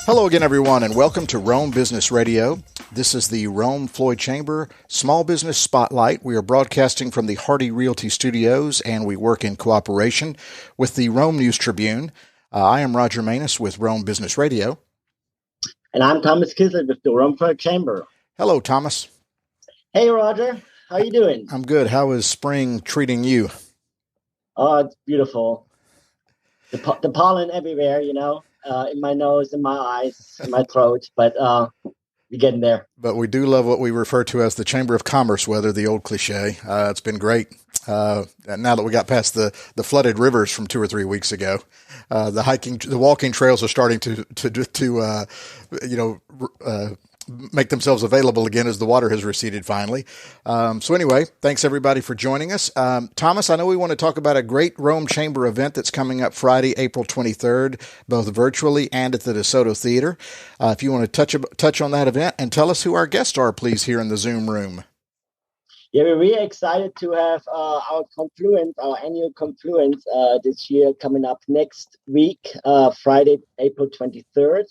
Hello again, everyone, and welcome to Rome Business Radio. This is the Rome Floyd Chamber Small Business Spotlight. We are broadcasting from the Hardy Realty Studios, and we work in cooperation with the Rome News Tribune. I am Roger Manus with Rome Business Radio. And I'm Thomas Kahlert with the Rome Floyd Chamber. Hello, Thomas. Hey, Roger. How you doing? I'm good. How is spring treating you? Oh, it's beautiful. The pollen everywhere, you know, in my nose, in my eyes, in my throat, but we're getting there. But we do love what we refer to as the Chamber of Commerce weather, the old cliche. It's been great. Now that we got past the flooded rivers from 2 or 3 weeks ago, the walking trails are starting to make themselves available again as the water has receded finally. So anyway, thanks everybody for joining us. Thomas, I know we want to talk about a great Rome Chamber event that's coming up Friday, April 23rd, both virtually and at the DeSoto Theater. If you want to touch on that event and tell us who our guests are, please, here in the Zoom room. Yeah, we're really excited to have our annual confluence this year coming up next week, Friday, April 23rd,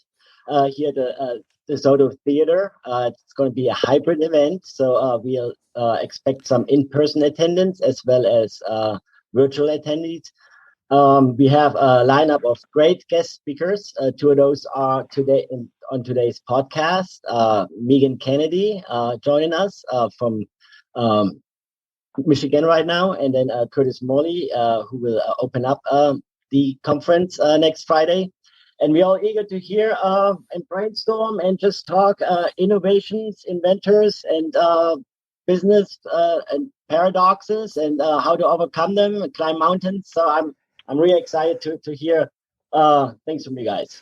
here at the DeSoto Theater. It's going to be a hybrid event, so we'll expect some in-person attendance as well as virtual attendees. We have a lineup of great guest speakers. Two of those are on today's podcast. Meaghan Kennedy joining us from Michigan right now, and then Curtis Morley, who will open up the conference next Friday. And we're all eager to hear and brainstorm and just talk innovations, inventors, and business and paradoxes and how to overcome them and climb mountains. So I'm really excited to hear things from you guys.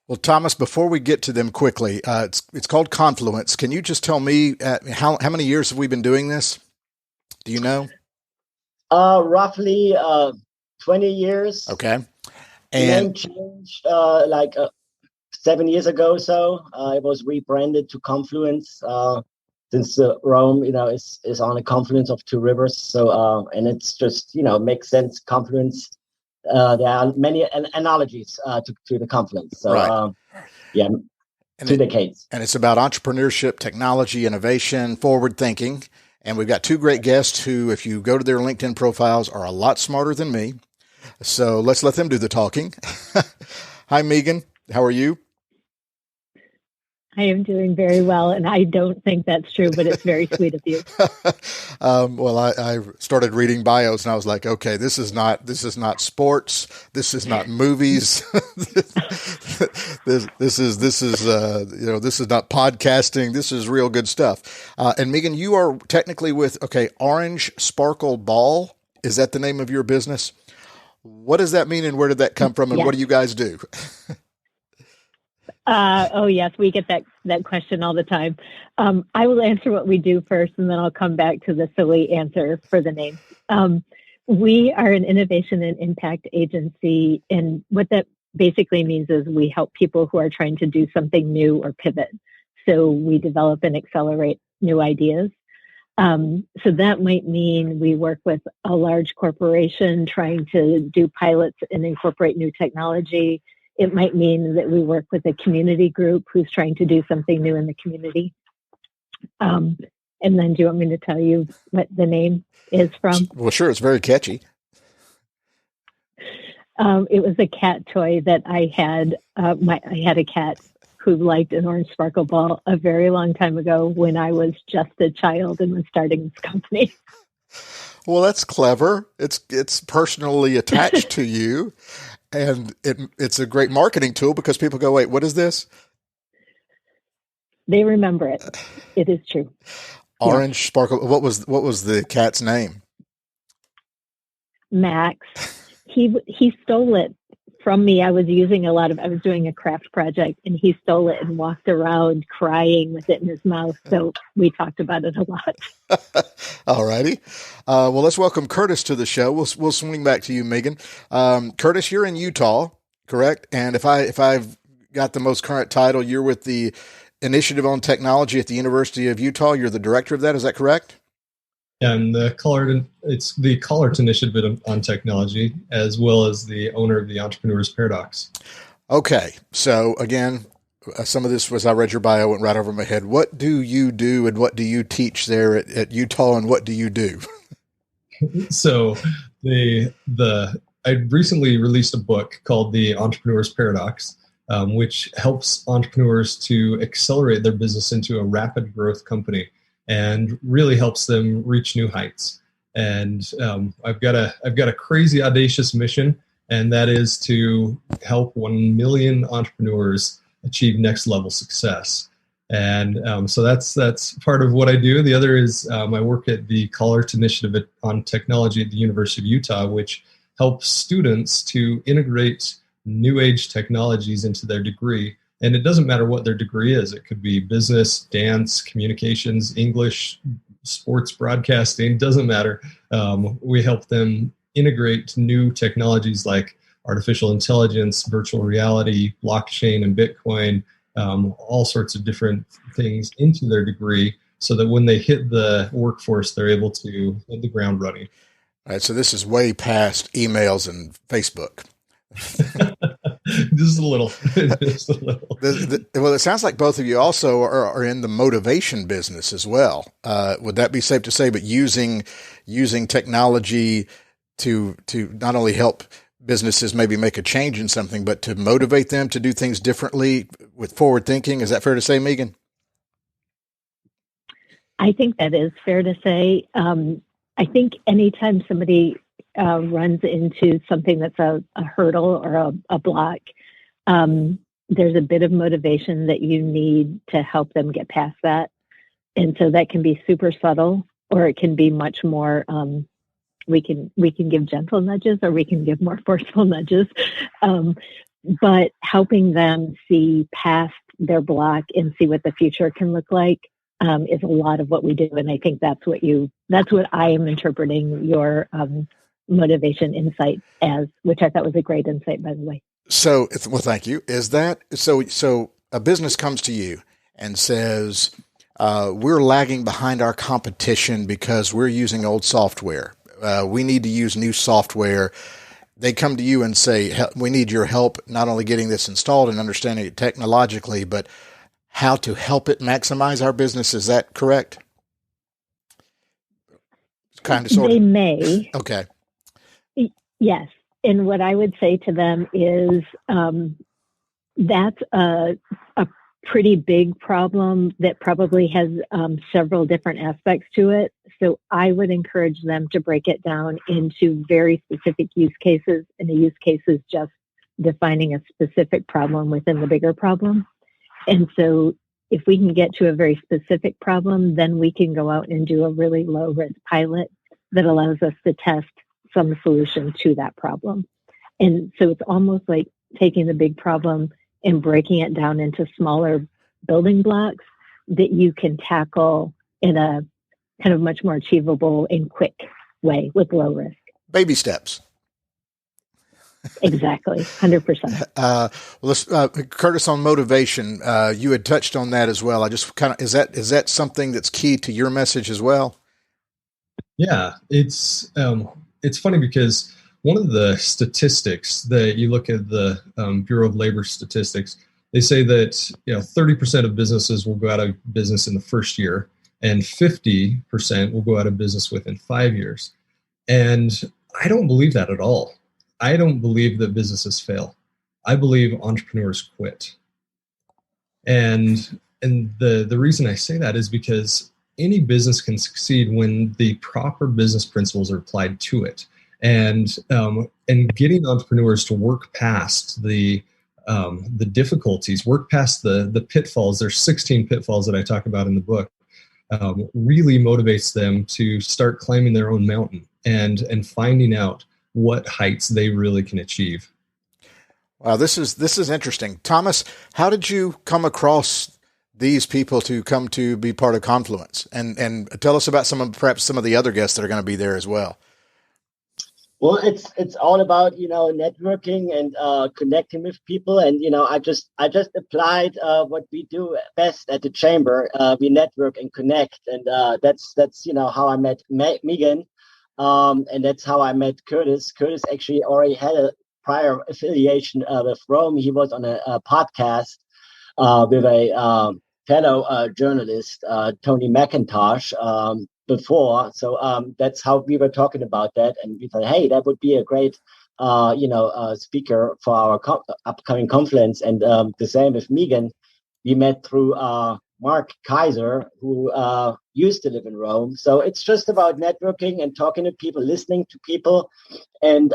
Well, Thomas, before we get to them quickly, it's called Confluence. Can you just tell me how many years have we been doing this? Do you know? Roughly 20 years. Okay. And name changed 7 years ago or so. It was rebranded to Confluence since Rome, is on a confluence of two rivers. So, and it's just, makes sense. Confluence. There are many analogies to the confluence. So, right. 2 decades. And it's about entrepreneurship, technology, innovation, forward thinking. And we've got two great guests who, if you go to their LinkedIn profiles, are a lot smarter than me. So let's let them do the talking. Hi, Meaghan. How are you? I am doing very well, and I don't think that's true, but it's very sweet of you. Well, I started reading bios, and I was like, okay, this is not sports. This is not movies. This is not podcasting. This is real good stuff. And Meaghan, you are technically with Orange Sparkle Ball. Is that the name of your business? What does that mean, and where did that come from, and What do you guys do? Oh, yes, we get that question all the time. I will answer what we do first, and then I'll come back to the silly answer for the name. We are an innovation and impact agency, and what that basically means is we help people who are trying to do something new or pivot. So we develop and accelerate new ideas. So that might mean we work with a large corporation trying to do pilots and incorporate new technology. It might mean that we work with a community group who's trying to do something new in the community. And then do you want me to tell you what the name is from? Well, sure. It's very catchy. It was a cat toy that I had. I had a cat who liked an orange sparkle ball a very long time ago when I was just a child and was starting this company. Well, that's clever. It's personally attached to you, and it's a great marketing tool because people go, wait, what is this? They remember it. It is true. Orange sparkle. What was the cat's name? Max. He stole it from me. I was doing a craft project, and he stole it and walked around crying with it in his mouth. So we talked about it a lot. All righty. Well, let's welcome Curtis to the show. We'll swing back to you, Meaghan. Curtis, you're in Utah, correct? And if I've got the most current title, you're with the Initiative on Technology at the University of Utah. You're the director of that. Is that correct? And it's the Kahlert Initiative on Technology, as well as the owner of the Entrepreneur's Paradox. Okay, so again, some of this was, I read your bio, went right over my head. What do you do and what do you teach there at Utah, and what do you do? So I recently released a book called The Entrepreneur's Paradox, which helps entrepreneurs to accelerate their business into a rapid growth company and really helps them reach new heights. And I've got a crazy audacious mission, and that is to help 1 million entrepreneurs achieve next level success. And so that's part of what I do. The other is I work at the Kahlert Initiative on Technology at the University of Utah, which helps students to integrate new age technologies into their degree. And it doesn't matter what their degree is. It could be business, dance, communications, English, sports broadcasting, doesn't matter. We help them integrate new technologies like artificial intelligence, virtual reality, blockchain, and Bitcoin, all sorts of different things into their degree so that when they hit the workforce, they're able to hit the ground running. All right, so this is way past emails and Facebook. Just a little. Just a little. Well, it sounds like both of you also are in the motivation business as well. Would that be safe to say? But using technology to not only help businesses maybe make a change in something, but to motivate them to do things differently with forward thinking. Is that fair to say, Meaghan? I think that is fair to say. I think anytime somebody runs into something that's a hurdle or a block, there's a bit of motivation that you need to help them get past that. And so that can be super subtle, or it can be much more, we can give gentle nudges, or we can give more forceful nudges. But helping them see past their block and see what the future can look like is a lot of what we do. And I think that's what I am interpreting your motivation insight as, which I thought was a great insight, by the way. So, well, thank you. Is that so a business comes to you and says, we're lagging behind our competition because we're using old software. We need to use new software. They come to you and say, we need your help, not only getting this installed and understanding it technologically, but how to help it maximize our business. Is that correct? Kind of, sort of. They may. Okay. Yes. And what I would say to them is that's a pretty big problem that probably has several different aspects to it. So I would encourage them to break it down into very specific use cases. And a use case is just defining a specific problem within the bigger problem. And so if we can get to a very specific problem, then we can go out and do a really low risk pilot that allows us to test some solution to that problem. And so it's almost like taking the big problem and breaking it down into smaller building blocks that you can tackle in a kind of much more achievable and quick way with low risk. Baby steps. Exactly. 100%. Well, let's, Curtis, on motivation, you had touched on that as well. I just kind of, is that something that's key to your message as well? Yeah, it's funny because one of the statistics that you look at the Bureau of Labor statistics, they say that 30% of businesses will go out of business in the first year, and 50% will go out of business within 5 years. And I don't believe that at all. I don't believe that businesses fail. I believe entrepreneurs quit. And the reason I say that is because any business can succeed when the proper business principles are applied to it. And getting entrepreneurs to work past the difficulties, work past the pitfalls. There's 16 pitfalls that I talk about in the book. Really motivates them to start climbing their own mountain and finding out what heights they really can achieve. Wow, this is interesting. Thomas, how did you come across these people to come to be part of Confluence? And tell us about perhaps some of the other guests that are going to be there as well. Well, it's all about networking and connecting with people, and I just applied what we do best at the chamber. We network and connect, and that's how I met Meaghan, and that's how I met Curtis. Curtis actually already had prior affiliation with Rome. He was on a podcast with a fellow journalist, Tony McIntosh, before. So that's how we were talking about that. And we thought, hey, that would be a great, speaker for our upcoming conference. And the same with Meaghan. We met through Mark Kaiser, who used to live in Rome. So it's just about networking and talking to people, listening to people. And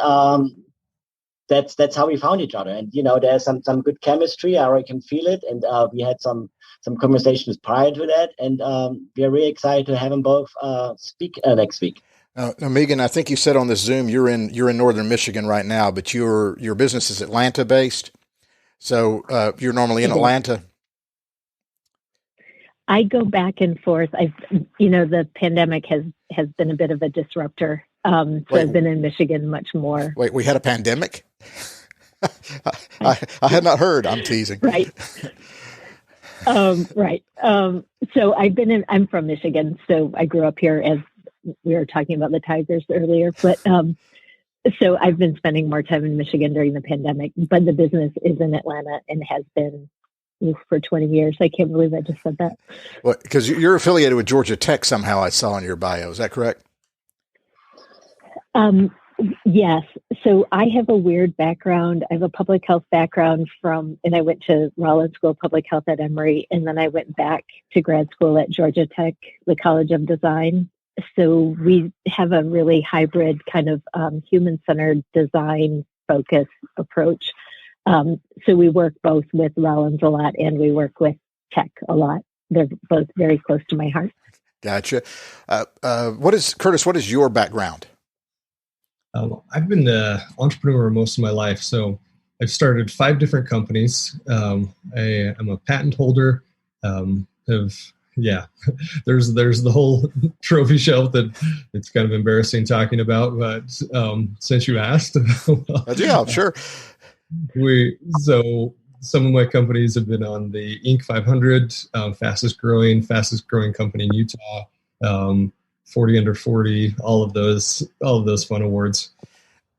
that's how we found each other. And, there's some good chemistry. I already can feel it. And we had some conversations prior to that. And we're really excited to have them both speak next week. Now, Meaghan, I think you said on this Zoom you're in northern Michigan right now, but your business is Atlanta based. So you're normally in Atlanta. I go back and forth. The pandemic has been a bit of a disruptor. So I've been in Michigan much more. Wait, we had a pandemic? I had not heard. I'm teasing. Right. Right. So I'm from Michigan. So I grew up here, as we were talking about the Tigers earlier, but so I've been spending more time in Michigan during the pandemic, but the business is in Atlanta and has been for 20 years. I can't believe I just said that. Well, because you're affiliated with Georgia Tech somehow, I saw in your bio. Is that correct? Yes. So I have a weird background. I have a public health background and I went to Rollins School of Public Health at Emory, and then I went back to grad school at Georgia Tech, the College of Design. So we have a really hybrid kind of human-centered design focus approach. So we work both with Rollins a lot and we work with Tech a lot. They're both very close to my heart. Gotcha. Curtis, what is your background? I've been an entrepreneur most of my life. So I've started 5 different companies. I'm a patent holder. There's the whole trophy shelf that it's kind of embarrassing talking about, but since you asked, yeah, sure. So some of my companies have been on the Inc. 500, fastest growing company in Utah, 40 under 40, all of those fun awards.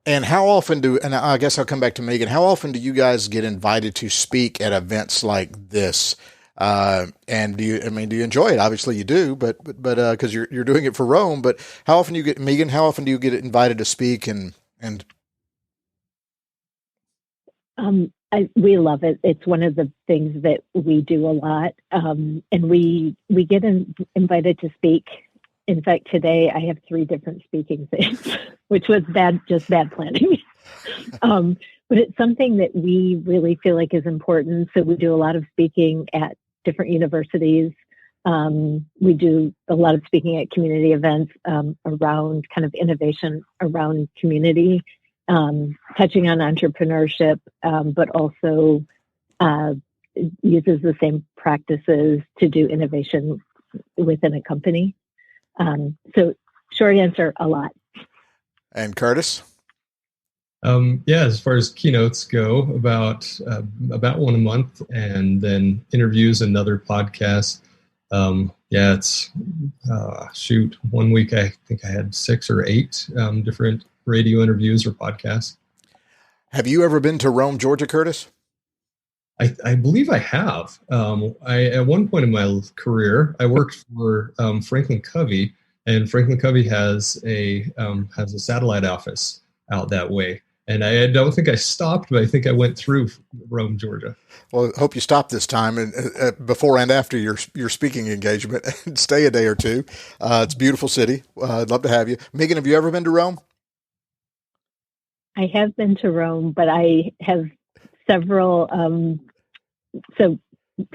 And how often and I guess I'll come back to Meaghan, how often do you guys get invited to speak at events like this? And do you enjoy it? Obviously you do, but because you're doing it for Rome, but how often do you get invited to speak and we love it. It's one of the things that we do a lot. And we get invited to speak. In fact, today I have 3 different speaking things, which was bad planning. But it's something that we really feel like is important. So we do a lot of speaking at different universities. We do a lot of speaking at community events around kind of innovation around community, touching on entrepreneurship, but also uses the same practices to do innovation within a company. So short answer, a lot. And Curtis? As far as keynotes go, about one a month, and then interviews, another podcast. It's 1 week I think I had 6 or 8 different radio interviews or podcasts. Have you ever been to Rome, Georgia, Curtis? I believe I have. At one point in my career, I worked for Franklin Covey, and Franklin Covey has a satellite office out that way. And I don't think I stopped, but I think I went through Rome, Georgia. Well, I hope you stop this time and before and after your speaking engagement, and stay a day or two. It's a beautiful city. I'd love to have you. Meaghan, have you ever been to Rome? I have been to Rome, but I have several. So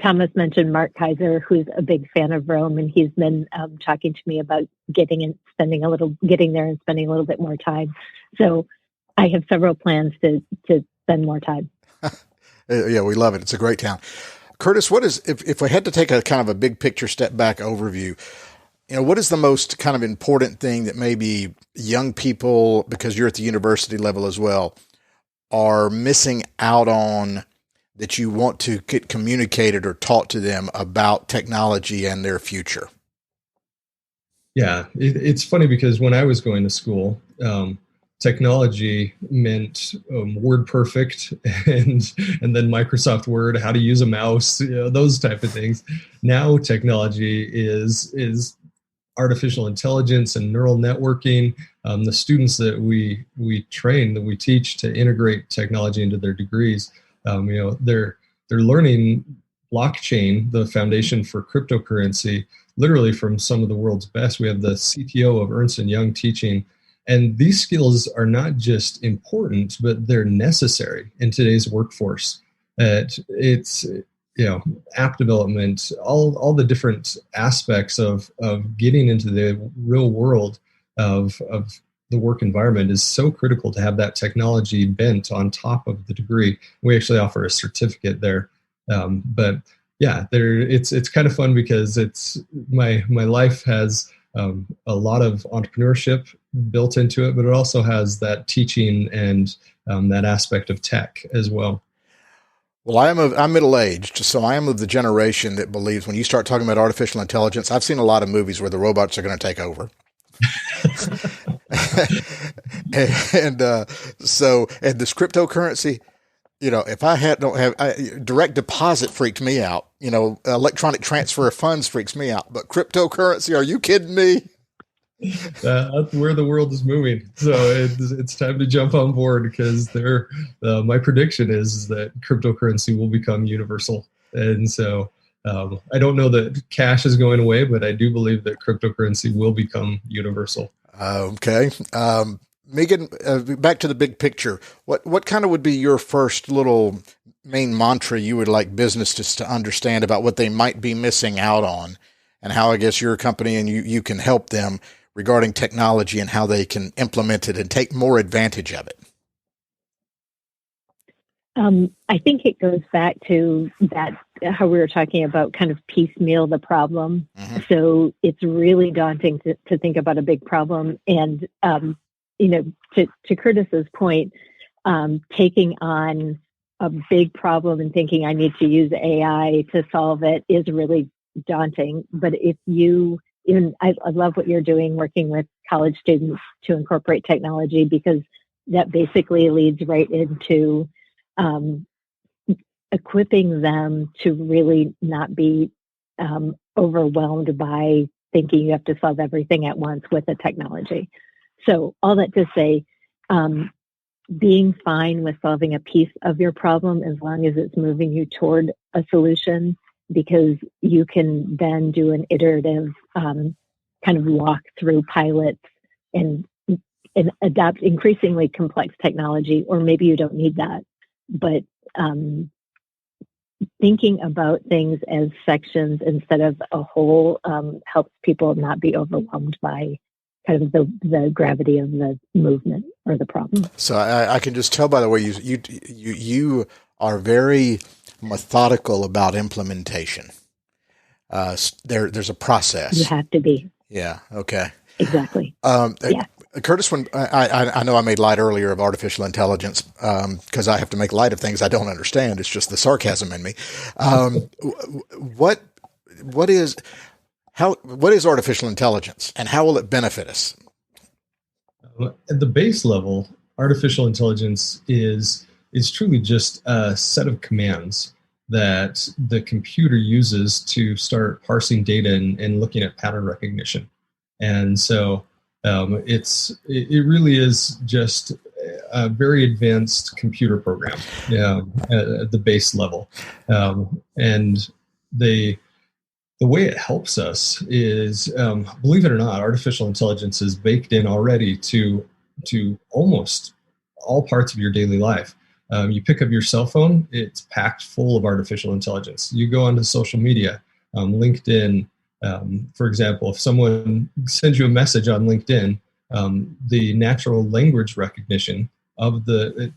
Thomas mentioned Mark Kaiser, who's a big fan of Rome, and he's been talking to me about getting there and spending a little bit more time. So I have several plans to spend more time. Yeah, we love it. It's a great town. Curtis, if we had to take a kind of a big picture step back overview, what is the most kind of important thing that maybe young people, because you're at the university level as well, are missing out on that you want to get communicated or taught to them about technology and their future? Yeah, it's funny because when I was going to school, technology meant Word Perfect and then Microsoft Word, how to use a mouse, those type of things. Now technology is artificial intelligence and neural networking. The students that we train, that we teach to integrate technology into their degrees, they're learning blockchain, the foundation for cryptocurrency, literally from some of the world's best. We have the CTO of Ernst & Young teaching. And these skills are not just important, but they're necessary in today's workforce. It's app development, all the different aspects of getting into the real world of the work environment is so critical to have that technology bent on top of the degree. We actually offer a certificate there. But yeah, it's kind of fun because it's my life has a lot of entrepreneurship built into it, but it also has that teaching and that aspect of tech as well. Well, I'm middle-aged, so I am of the generation that believes when you start talking about artificial intelligence, I've seen a lot of movies where the robots are going to take over. and this cryptocurrency, if I don't have direct deposit freaked me out, electronic transfer of funds freaks me out, but cryptocurrency, are you kidding me? That's where the world is moving. So it's time to jump on board because my prediction is that cryptocurrency will become universal. And so I don't know that cash is going away, but I do believe that cryptocurrency will become universal. Okay. Meaghan, back to the big picture. What kind of would be your first little main mantra you would like businesses to understand about what they might be missing out on, and how I guess your company and you can help them regarding technology and how they can implement it and take more advantage of it? I think it goes back to that, how we were talking about kind of piecemeal the problem. Mm-hmm. So it's really daunting to think about a big problem. And, to Curtis's point, taking on a big problem and thinking I need to use AI to solve it is really daunting. But if I love what you're doing, working with college students to incorporate technology, because that basically leads right into equipping them to really not be overwhelmed by thinking you have to solve everything at once with the technology. So all that to say, being fine with solving a piece of your problem as long as it's moving you toward a solution, because you can then do an iterative kind of walk through pilots and adopt increasingly complex technology, or maybe you don't need that. But thinking about things as sections instead of a whole helps people not be overwhelmed by kind of the gravity of the movement or the problem. So I can just tell by the way you are very methodical about implementation. There's a process. You have to be. Yeah. Okay. Exactly. Yeah. Curtis, when I know I made light earlier of artificial intelligence because I have to make light of things I don't understand. It's just the sarcasm in me. What is artificial intelligence, and how will it benefit us? At the base level, artificial intelligence is truly just a set of commands that the computer uses to start parsing data and looking at pattern recognition. And so it really is just a very advanced computer program at the base level. And the way it helps us is, believe it or not, artificial intelligence is baked in already to almost all parts of your daily life. You pick up your cell phone, it's packed full of artificial intelligence. You go onto social media, LinkedIn, for example, if someone sends you a message on LinkedIn, the natural language recognition of the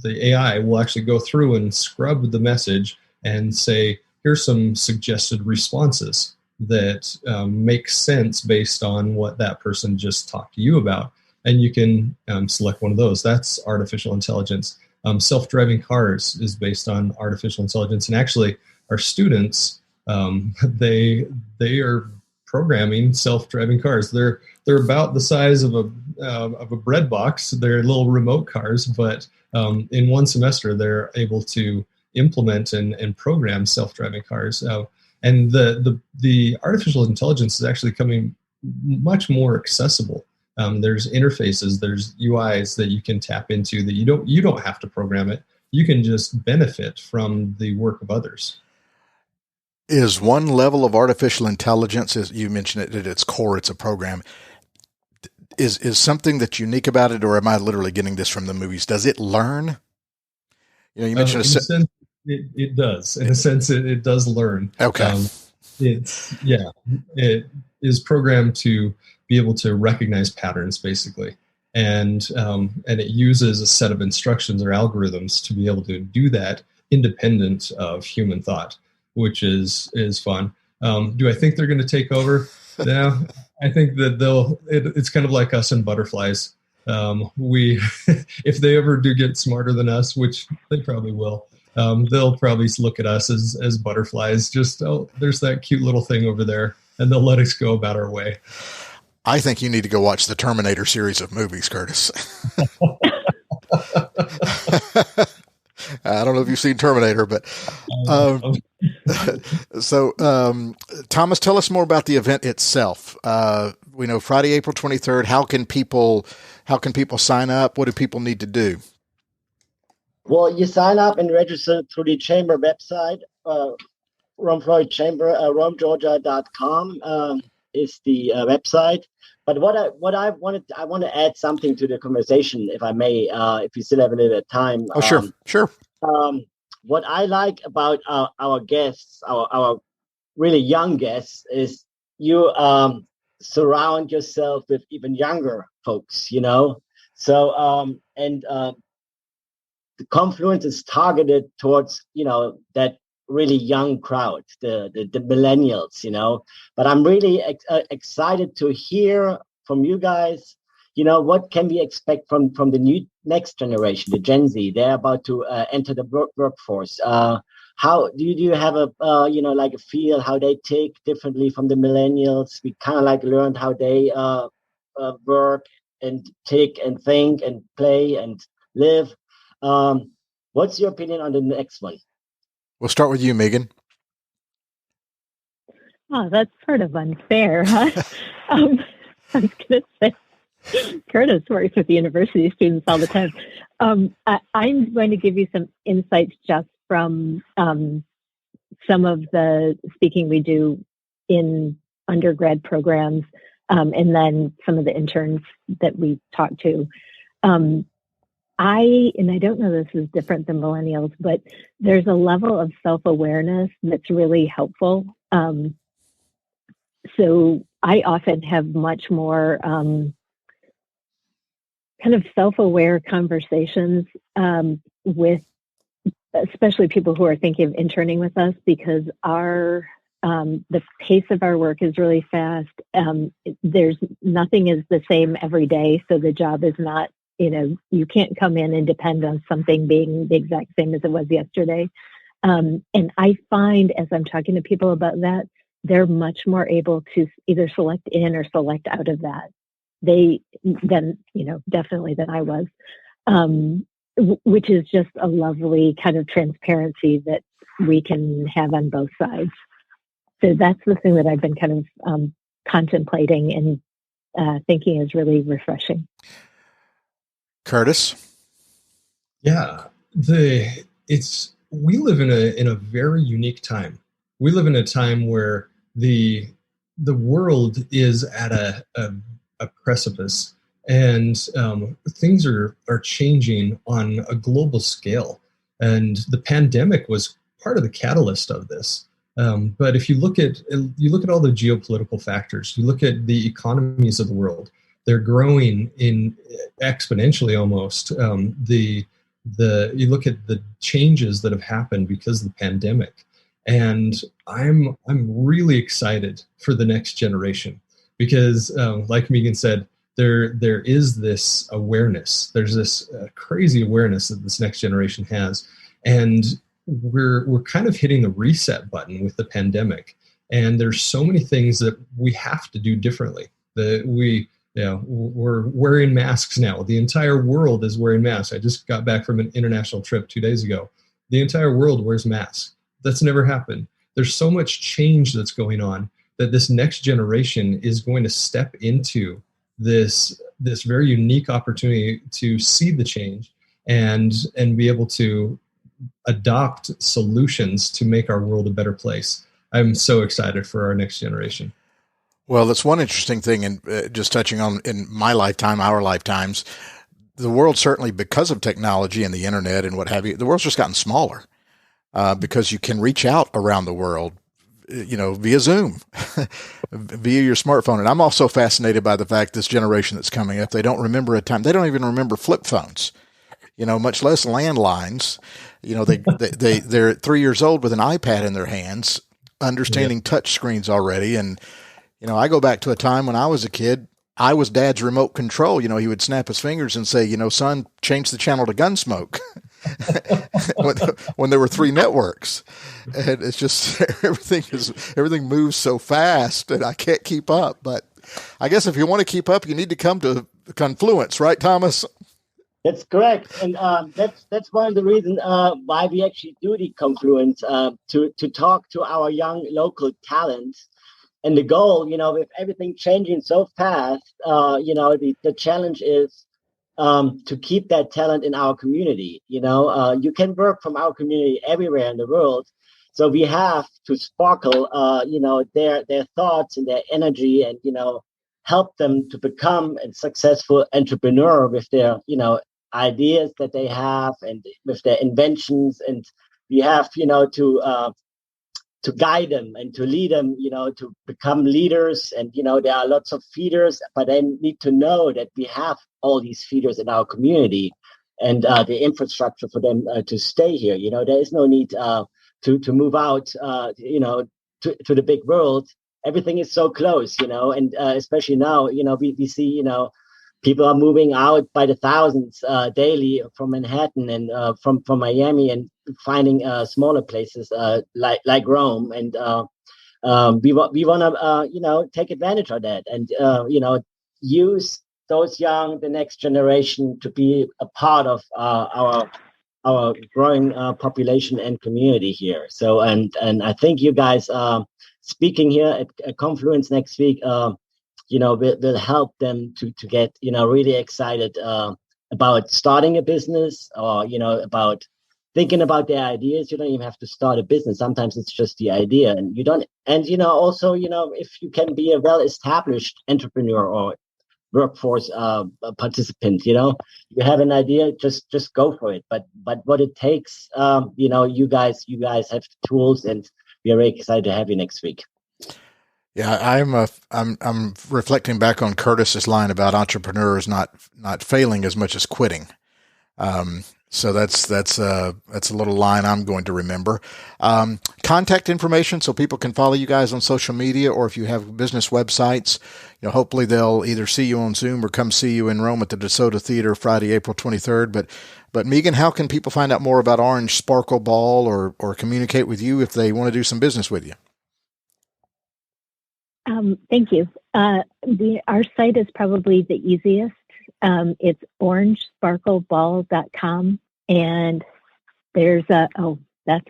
AI will actually go through and scrub the message and say, here's some suggested responses that make sense based on what that person just talked to you about. And you can select one of those. That's artificial intelligence. Self-driving cars is based on artificial intelligence. And actually, our students, they are programming self-driving cars. They're about the size of of a bread box. They're little remote cars, but in one semester, they're able to implement and program self-driving cars. And the artificial intelligence is actually coming much more accessible. There's interfaces, there's UIs that you can tap into that you don't have to program it. You can just benefit from the work of others. Is one level of artificial intelligence, as you mentioned it, at its core, it's a program, is something that's unique about it, or am I literally getting this from the movies? Does it learn? You mentioned in a sense, it does. In a sense, it does learn. Okay. It is programmed to be able to recognize patterns, basically, and it uses a set of instructions or algorithms to be able to do that independent of human thought, which is fun. Do I think they're going to take over? No, I think that it's kind of like us and butterflies. If they ever do get smarter than us, which they probably will, they'll probably look at us as butterflies. Just, there's that cute little thing over there, and they'll let us go about our way. I think you need to go watch the Terminator series of movies, Curtis. I don't know if you've seen Terminator, but Thomas, tell us more about the event itself. We know Friday, April 23rd. How can people sign up? What do people need to do? Well, you sign up and register through the chamber website. Floyd Chamber, RomeGeorgia.com is the website. But I want to add something to the conversation, if I may, if you still have a little bit of time. Oh, sure. What I like about our guests, our really young guests, is you surround yourself with even younger folks, So, the confluence is targeted towards, that really young crowd, the millennials, But I'm really excited to hear from you guys, what can we expect from the next generation, the Gen Z? They're about to enter the workforce. How do you have a like a feel how they take differently from the millennials? We kind of like learned how they work and take and think and play and live. What's your opinion on the next one? We'll start with you, Meaghan. Oh, that's sort of unfair, huh? I was going to say, Curtis works with the university students all the time. I'm going to give you some insights just from some of the speaking we do in undergrad programs, and then some of the interns that we talk to. I don't know this is different than millennials, but there's a level of self-awareness that's really helpful. So I often have much more kind of self-aware conversations with especially people who are thinking of interning with us, because the pace of our work is really fast. There's nothing is the same every day. So the job is not, you can't come in and depend on something being the exact same as it was yesterday. And I find as I'm talking to people about that, they're much more able to either select in or select out of that. Definitely than I was, which is just a lovely kind of transparency that we can have on both sides. So that's the thing that I've been kind of contemplating and thinking is really refreshing. Curtis? Yeah, we live in a very unique time. We live in a time where the world is at a precipice, and things are changing on a global scale. And the pandemic was part of the catalyst of this. But if you look at all the geopolitical factors, you look at the economies of the world, they're growing in exponentially almost. You look at the changes that have happened because of the pandemic, and I'm really excited for the next generation because, like Meaghan said, there is this awareness. There's this crazy awareness that this next generation has, and we're kind of hitting the reset button with the pandemic. And there's so many things that we have to do differently. We're wearing masks now. The entire world is wearing masks. I just got back from an international trip 2 days ago. The entire world wears masks. That's never happened. There's so much change that's going on that this next generation is going to step into this very unique opportunity to see the change and be able to adopt solutions to make our world a better place. I'm so excited for our next generation. Well, that's one interesting thing, and just touching on in my lifetime, our lifetimes, the world certainly, because of technology and the internet and what have you, the world's just gotten smaller because you can reach out around the world, via Zoom, via your smartphone. And I'm also fascinated by the fact this generation that's coming up, they don't remember a time, they don't even remember flip phones, much less landlines. They're 3 years old with an iPad in their hands, understanding touch screens already. And I go back to a time when I was a kid, I was Dad's remote control. He would snap his fingers and say, son, change the channel to Gunsmoke when there were 3 networks. And it's just, everything moves so fast and I can't keep up. But I guess if you want to keep up, you need to come to Confluence, right, Thomas? That's correct. And that's one of the reasons why we actually do the Confluence, to talk to our young local talents. And the goal, with everything changing so fast, the challenge is to keep that talent in our community. You can work from our community everywhere in the world. So we have to sparkle, their thoughts and their energy and, help them to become a successful entrepreneur with their, ideas that they have and with their inventions. And we have, to guide them and to lead them, to become leaders. And, there are lots of feeders, but they need to know that we have all these feeders in our community and the infrastructure for them to stay here. There is no need to move out, to the big world. Everything is so close, and especially now, we see, people are moving out by the thousands daily from Manhattan and from Miami and finding smaller places like Rome. And we want to, take advantage of that and, use those the next generation to be a part of our growing population and community here. So, and I think you guys speaking here at Confluence next week, will help them to get, really excited about starting a business or, about thinking about their ideas. You don't even have to start a business. Sometimes it's just the idea and you don't, and, also, if you can be a well-established entrepreneur or workforce participant, you have an idea, just go for it. But what it takes, you guys have tools and we are very excited to have you next week. Yeah, I'm reflecting back on Curtis's line about entrepreneurs not failing as much as quitting. So that's a little line I'm going to remember. Contact information so people can follow you guys on social media, or if you have business websites, hopefully they'll either see you on Zoom or come see you in Rome at the DeSoto Theater Friday, April 23rd. But Meaghan, how can people find out more about Orange Sparkle Ball or communicate with you if they want to do some business with you? Thank you. Our site is probably the easiest. It's orangesparkleball.com, and there's that's a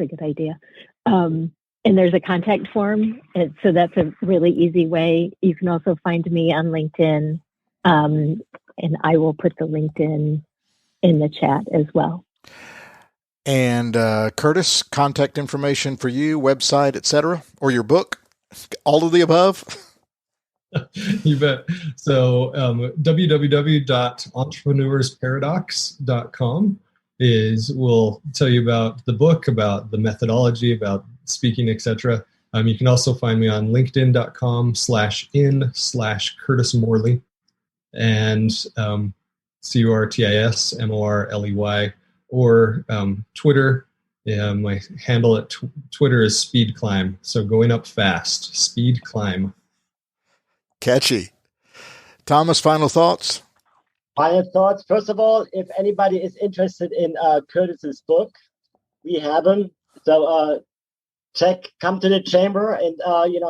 good idea. And there's a contact form, and so that's a really easy way. You can also find me on LinkedIn, and I will put the LinkedIn in the chat as well. And Curtis, contact information for you, website, etc., or your book. All of the above? You bet. So www.entrepreneursparadox.com will tell you about the book, about the methodology, about speaking, etc. You can also find me on linkedin.com/in/Curtis Morley and CurtisMorley, or Twitter. Yeah, my handle at Twitter is Speed Climb. So going up fast, Speed Climb. Catchy. Thomas, final thoughts? Final thoughts. First of all, if anybody is interested in Curtis's book, we have them. So come to the chamber and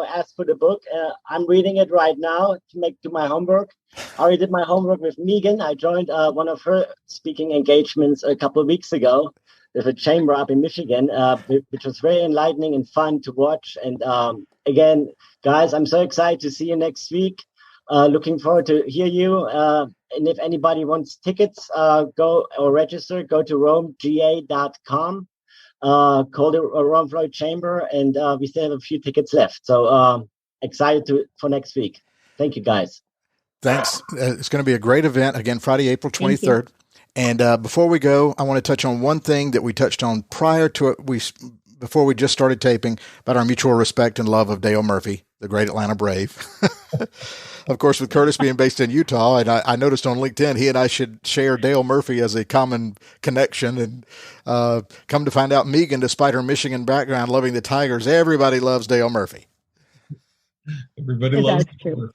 ask for the book. I'm reading it right now to do my homework. I already did my homework with Meaghan. I joined one of her speaking engagements a couple of weeks ago with a chamber up in Michigan, which was very enlightening and fun to watch. And again, guys, I'm so excited to see you next week. Looking forward to hear you. And if anybody wants tickets, go or register, go to romega.com. Call the Rome Floyd Chamber, and we still have a few tickets left. So excited for next week. Thank you, guys. Thanks. It's going to be a great event. Again, Friday, April 23rd. And before we go, I want to touch on one thing that we touched on before we just started taping, about our mutual respect and love of Dale Murphy, the great Atlanta Brave. Of course, with Curtis being based in Utah, and I noticed on LinkedIn, he and I should share Dale Murphy as a common connection. And come to find out, Meaghan, despite her Michigan background, loving the Tigers, everybody loves Dale Murphy. Everybody loves Dale Murphy.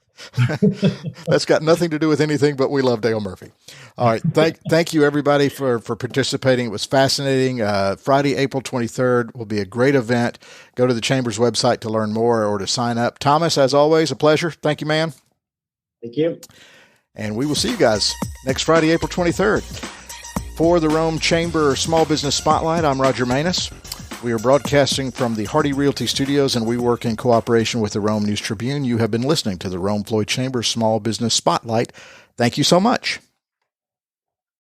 That's got nothing to do with anything, but we love Dale Murphy. All right. Thank you, everybody, for participating. It was fascinating. Friday, April 23rd will be a great event. Go to the Chamber's website to learn more or to sign up. Thomas, as always, a pleasure. Thank you, man. Thank you. And we will see you guys next Friday, April 23rd. For the Rome Chamber Small Business Spotlight, I'm Roger Manus. We are broadcasting from the Hardy Realty Studios, and we work in cooperation with the Rome News Tribune. You have been listening to the Rome Floyd Chamber Small Business Spotlight. Thank you so much.